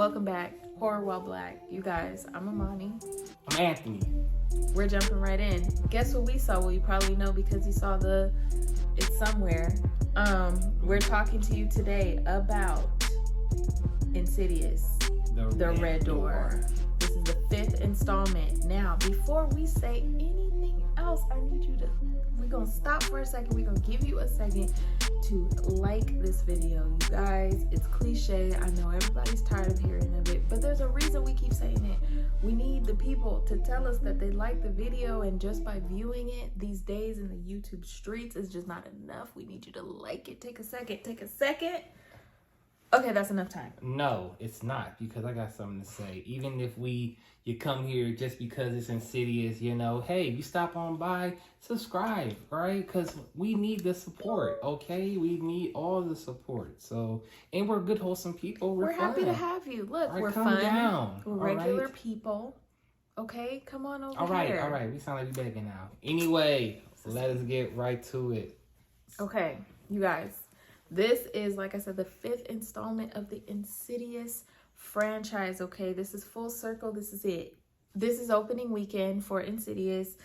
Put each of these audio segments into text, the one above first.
Welcome back, Horror While Black. You guys, I'm Amani. I'm Anthony. We're jumping right in. Guess what we saw? Well, you probably know because you saw it's somewhere. We're talking to you today about Insidious, the Red Door. This is the 5th installment. Now, before we say anything else, we're gonna stop for a second. We're gonna give you a second to like this video. You guys, it's cliche. I know everybody's tired of hearing of it, but there's a reason we keep saying it. We need the people to tell us that they like the video, and just by viewing it these days in the YouTube streets is just not enough. We need you to like it. Take a second. Okay, that's enough time. No, it's not, because I got something to say. Even if you come here just because it's Insidious, hey, you stop on by, subscribe, right? Because we need the support, okay? We need all the support. So, and we're good, wholesome people. We're happy to have you. Look, right, we're calm fun. Down. We're regular people. Okay, come on over here. All right. We sound like we begging now. Anyway, let us get right to it. Okay, you guys. This is, like I said, the 5th installment of the Insidious franchise, okay? This is full circle. This is it. This is opening weekend for Insidious,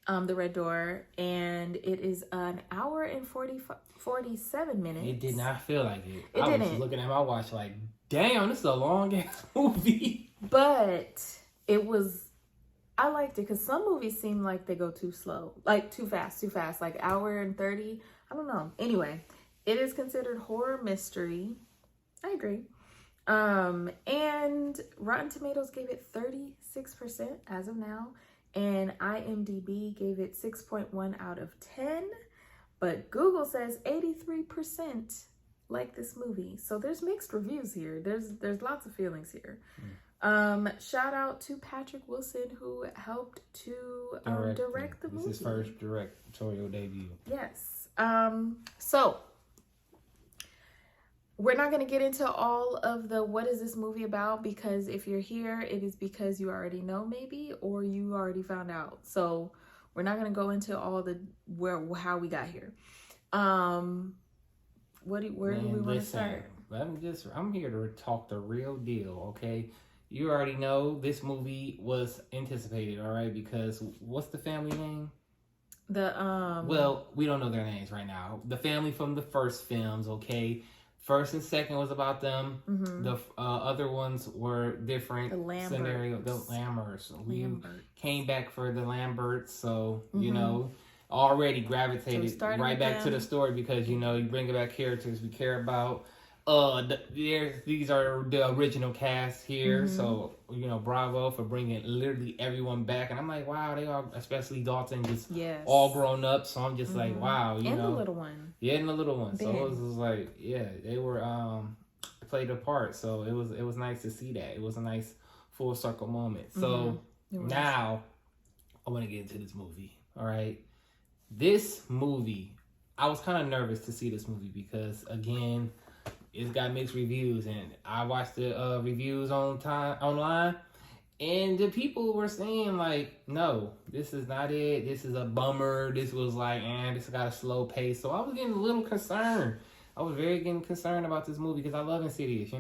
the Red Door, and it is an hour and 47 minutes. It did not feel like it. I was looking at my watch like, damn, this is a long-ass movie. But I liked it because some movies seem like they go too slow, like too fast, like hour and 30. I don't know. Anyway. It is considered horror mystery. I agree. And Rotten Tomatoes gave it 36% as of now. And IMDb gave it 6.1 out of 10. But Google says 83% like this movie. So there's mixed reviews here. There's lots of feelings here. Shout out to Patrick Wilson, who helped to direct the movie. This is his first directorial debut. Yes. So we're not going to get into all of the what is this movie about, because if you're here, it is because you already know maybe, or you already found out. So we're not going to go into all the how we got here. Where do we want to start? I'm here to talk the real deal, okay? You already know this movie was anticipated, all right? Because what's the family name? Well, we don't know their names right now. The family from the first films, okay? First and second was about them. Mm-hmm. The other ones were different scenario. The Lamberts. We came back for the Lamberts, so already gravitated right back to the story because you bring back characters we care about. These are the original cast here, so bravo for bringing literally everyone back. And I'm like, wow, they all, especially Dalton, just all grown up. So I'm just like, wow, and the little one. Yeah, and the little one. Ben. So it was like, yeah, they were played a part. So it was nice to see that. It was a nice full circle moment. So now I want to get into this movie. All right, this movie, I was kind of nervous to see this movie because again, it's got mixed reviews, and I watched the reviews online, and the people were saying like, no, this is not it. This is a bummer. This was like, this got a slow pace. So I was getting a little concerned. I was very getting concerned about this movie because I love Insidious.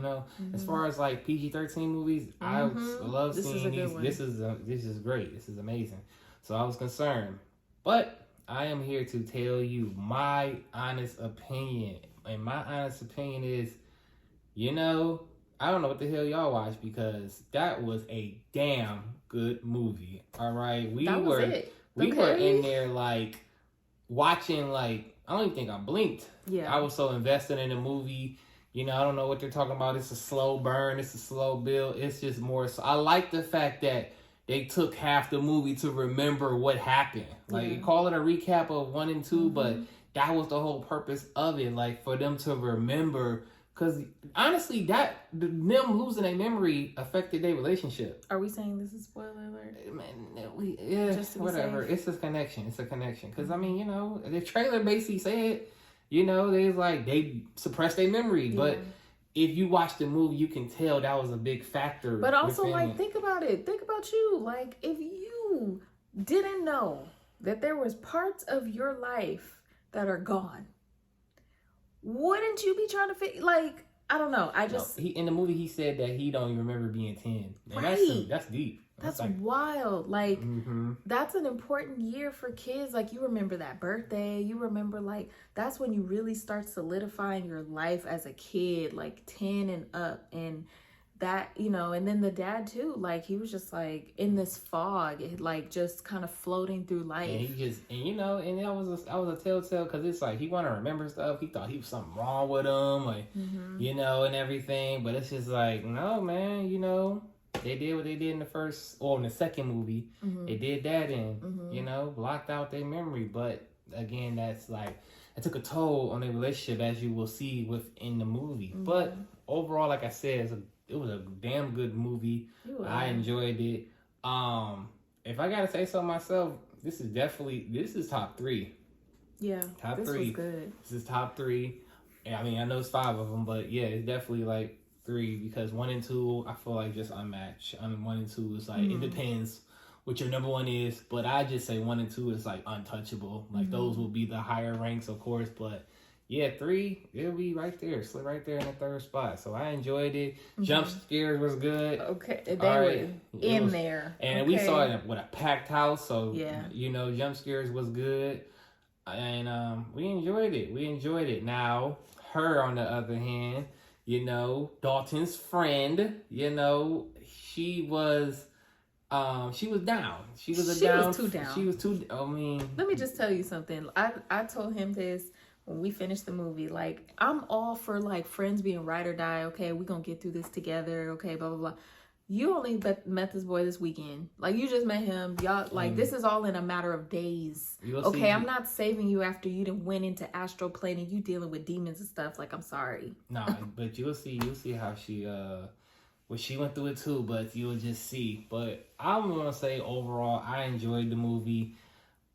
As far as like PG-13 movies, I love seeing these. This is great. This is amazing. So I was concerned, but I am here to tell you my honest opinion. And my honest opinion is, I don't know what the hell y'all watched because that was a damn good movie. All right, we were in there like watching like I don't even think I blinked. Yeah, I was so invested in the movie. I don't know what they're talking about. It's a slow burn. It's a slow build. It's just more. So I like the fact that they took half the movie to remember what happened. Like call it a recap of 1 and 2, but that was the whole purpose of it, like for them to remember. Because honestly, them losing their memory affected their relationship. Are we saying this is spoiler alert? Man, just whatever. Safe. It's a connection. Because the trailer basically said, they suppressed their memory, but if you watch the movie, you can tell that was a big factor. But also, think about it. Think about you. Like, if you didn't know that there was parts of your life that are gone, wouldn't you be trying to I don't know. I just he in the movie he said that he don't even remember being 10. And right. That's deep. That's like, wild. Like that's an important year for kids. Like you remember that birthday. You remember like that's when you really start solidifying your life as a kid, like 10 and up. And that, you know, and then the dad too, like he was just like in this fog, like just kind of floating through life. And he just, and you know, and that was a telltale because it's like he wanted to remember stuff. He thought he was something wrong with him, like you know, and everything. But it's just like, no, man, you know. They did what they did in the first, or in the second movie. They did that you know, blocked out their memory. But again, that's like, it took a toll on their relationship, as you will see within the movie. But overall, like I said, it was a damn good movie. I enjoyed it. If I gotta say so myself, this is top 3. Yeah, top this 3. Was good. This is top 3. I mean, I know it's 5 of them, but yeah, it's definitely like 3 because 1 and 2 I feel like just unmatched. I mean 1 and 2 is like it depends what your number 1 is, but I just say 1 and 2 is like untouchable. Like those will be the higher ranks, of course, but yeah, 3 it'll be right there, slip right there in the 3rd spot. So I enjoyed it. Jump scares was good. Okay, they were in there, and we saw it with a packed house. So yeah, you know, jump scares was good, and we enjoyed it. Now her on the other hand. You know, Dalton's friend, you know, she was down. She was down. She was too down. She was too, I mean. Let me just tell you something. I told him this when we finished the movie. Like, I'm all for, like, friends being ride or die. Okay, we're going to get through this together. Okay, blah, blah, blah. You only met this boy this weekend. Like, you just met him. Y'all, like, this is all in a matter of days. Okay, I'm not saving you after you done went into astral plane and you dealing with demons and stuff. Like, I'm sorry. Nah, but you'll see how she, well, she went through it too, but you'll just see. But I'm going to say overall, I enjoyed the movie.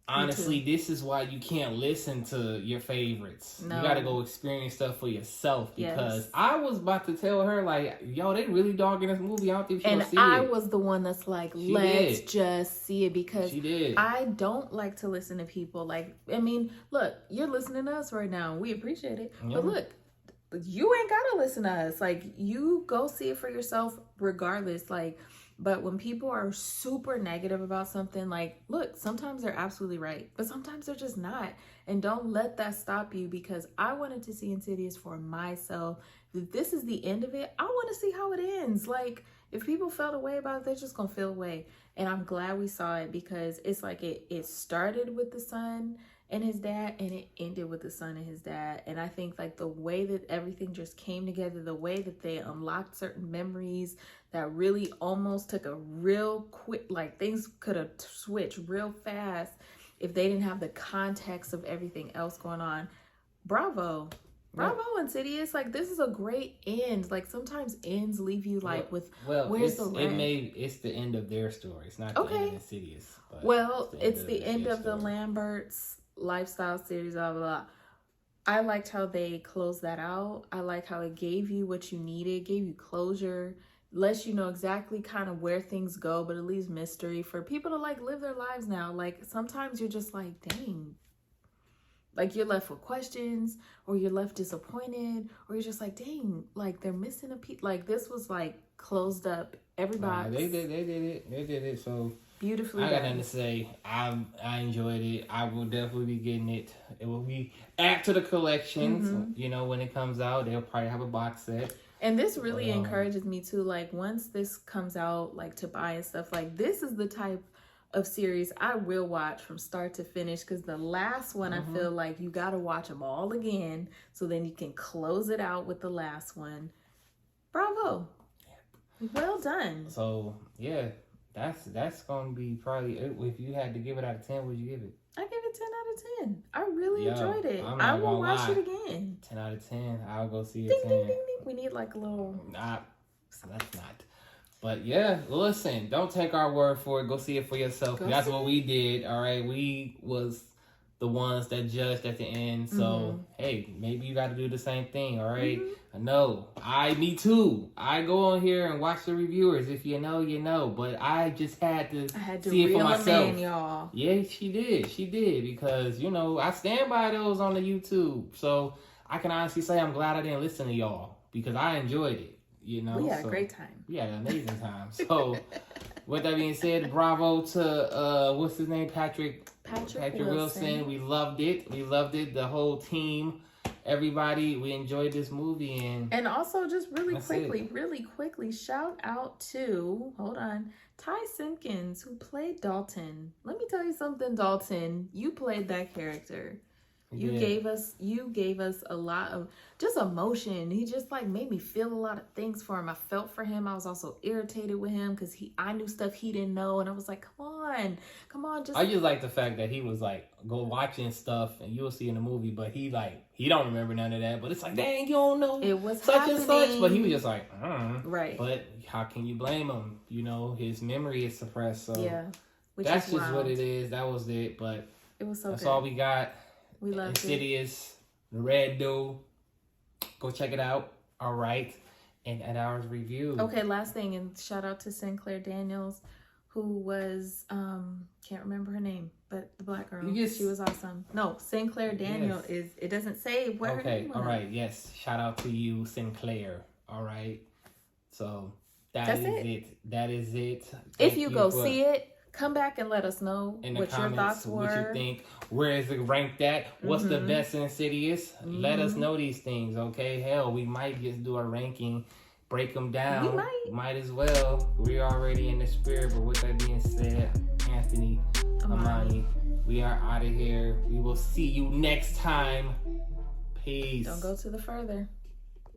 Honestly, this is why you can't listen to your favorites. No. You got to go experience stuff for yourself because I was about to tell her, like, yo, they really dogging this movie. I don't think she'll see it. And I was the one that's like, let's just see it because I don't like to listen to people. Like, I mean, look, you're listening to us right now. We appreciate it. Yeah. But look, you ain't got to listen to us. Like, you go see it for yourself regardless. Like, but when people are super negative about something, like, look, sometimes they're absolutely right, but sometimes they're just not. And don't let that stop you because I wanted to see Insidious for myself. If this is the end of it, I want to see how it ends. Like, if people felt away about it, they're just going to feel away. And I'm glad we saw it because it's like it started with the son and his dad and it ended with the son and his dad. And I think like the way that everything just came together, the way that they unlocked certain memories that really almost took a real quick, like things could have switched real fast if they didn't have the context of everything else going on. Bravo, Insidious. Like, this is a great end. Like, sometimes ends leave you like where's the rest? It's the end of their story. It's not the end of Insidious. But it's the end of the Lamberts lifestyle series, blah, blah, blah. I liked how they closed that out. I like how it gave you what you needed, gave you closure, lets you know exactly kind of where things go, but it leaves mystery for people to like live their lives now. Like, sometimes you're just like, dang. Like, you're left with questions, or you're left disappointed, or you're just like, dang, like, they're missing a piece. Like, this was, like, closed up. Everybody. They did it. So, beautifully I got nothing to say. I enjoyed it. I will definitely be getting it. It will be add to the collection. You know, when it comes out, they'll probably have a box set. And this really encourages me, too. Like, once this comes out, like, to buy and stuff, like, this is the type of series I will watch from start to finish, because the last one I feel like you got to watch them all again so then you can close it out with the last one. Bravo. Well done. So yeah, that's gonna be probably, if you had to give it out of 10, would you give it? I give it 10 out of 10. I really enjoyed it. I will watch it again. 10 out of 10. I'll go see it. Ding, ding, ding, ding. We need like a little. So that's not. But yeah, listen, don't take our word for it. Go see it for yourself. That's what we did. All right, we was the ones that judged at the end. So hey, maybe you got to do the same thing. All right. I know. Me too. I go on here and watch the reviewers. If you know, you know. But I just had to see it for myself. In, y'all. Yeah, she did because I stand by those on the YouTube. So I can honestly say I'm glad I didn't listen to y'all. because I enjoyed it. You know, we had a great time. We had an amazing time. So, with that being said, bravo to what's his name, Patrick Wilson. We loved it. The whole team, everybody. We enjoyed this movie, and also just really quickly, shout out to Ty Simpkins, who played Dalton. Let me tell you something, Dalton. You played that character. You gave us a lot of just emotion. He just like made me feel a lot of things for him. I felt for him. I was also irritated with him because I knew stuff he didn't know, and I was like, come on, just. I just like the fact that he was like go watching stuff, and you'll see in the movie, but he don't remember none of that. But it's like, dang, you don't know it was such happening. And such. But he was just like, right. But how can you blame him? You know, his memory is suppressed. So yeah, that's just what it is. That was it. But it was so. That's good. all we got. We love Insidious, the Red Dude. Go check it out. All right. And at our review. Okay, last thing, and shout out to Sinclair Daniels, who was can't remember her name, but the black girl. She was awesome. No, Sinclair Daniel is. It doesn't say what her name was. All right. Yes. Shout out to you, Sinclair. All right. So that's it. That is it. If you go see it, come back and let us know what your thoughts were. What you think. Where is it ranked at? What's the best Insidious? Let us know these things, okay? Hell, we might just do a ranking, break them down. We might as well. We're already in the spirit, but with that being said, Anthony, Amani, we are out of here. We will see you next time. Peace. Don't go to the further.